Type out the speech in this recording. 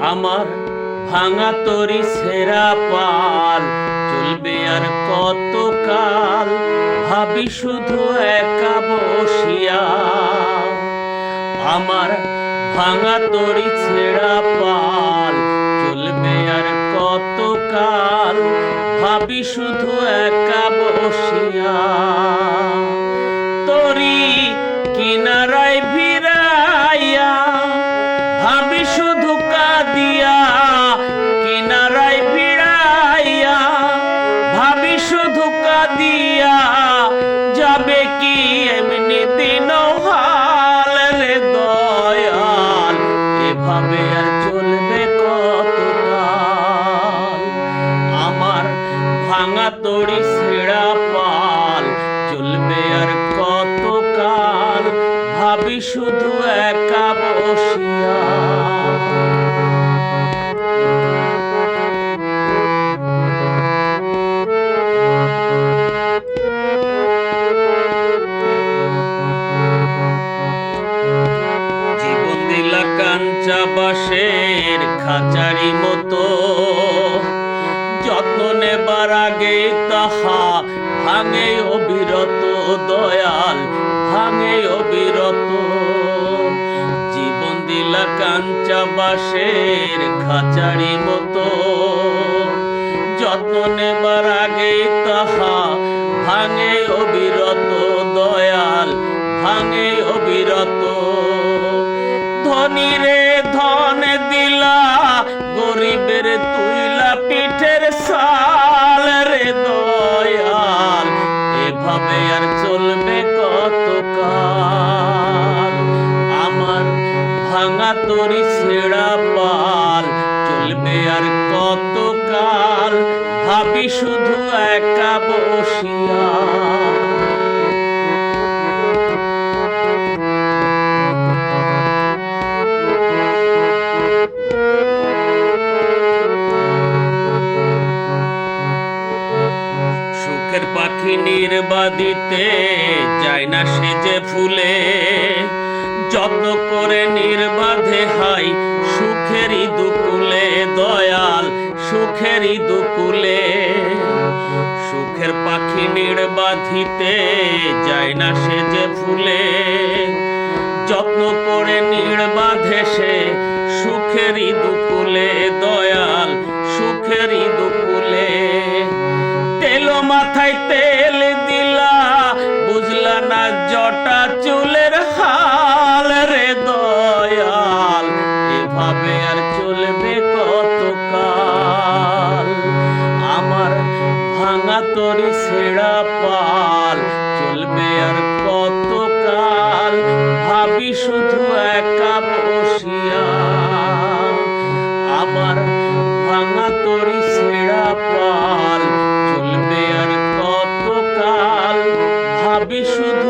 আমার ভাঙা তরি ছেঁড়া পাল চলবে আর কতকাল, ভাবি শুধু একা বসিয়া। আমার ভাঙা তরি ছেঁড়া পাল চলবে আর কতকাল, ভাবি শুধু একা বসিয়া। তরি কিনারায় ভিড়াইয়া ভাবি শুধু কাঁদিয়া, কিনারায় ভিড়াইয়া ভাবি শুধু কাঁদিয়া, যাবে কি এমনি দিন হাল রে দয়াল, এভাবে আর চলবে কতকাল। আমার ভাঙা তরি ছেঁড়া পাল চলবে আর কতকাল, ভাবি শুধু একা বসিয়া। জীবন দিলা কাঞ্চা বাঁশের খাঁচারি মতো, যত্ন নেবার আগে তাহা ভাঙে অবিরত দয়াল, ভাঙে অবিরত। জীবন দিলা কাঞ্চা বাঁশের খাঁচারি মতো, যত্ন নেবার আগে তাহা ভাঙে অবিরত দয়াল, ভাঙে অবিরত। ধনী রে ধন দিলা, গরিবের তুইলা পিঠের সাল রে দয়াল, এভাবে আর চলবে কতকাল। আমার ভাঙা তরি ছেঁড়া পাল চলবে আর কতকাল, ভাবি শুধু একা বসিয়া। সুখের পাখি নির্বাদিতে যায় না সেজে ফুলে, যত্ন করে নির্বাধে হাই সুখেরই দুকুলে দয়াল, সুখেরই দুকুলে। সুখের পাখি নির্বাধিতে যায় না সেজে ফুলে, যত্ন করে নির্বাধে সে সুখেরই দুকুলে দয়াল, সুখেরই দুকুলে। তেল মাথায় তেল দিলা, বুঝলা না জটা চুলের হাল রে দয়াল, এভাবে আর চলবে কতকাল। আমার ভাঙা তরি ছেঁড়া পাল চলবে আর কতকাল, ভাবি শুধু একা বসিয়া। আমার ভাঙা তরি ছেঁড়া পাল চলবে আর কতকাল, ভাবি শুধু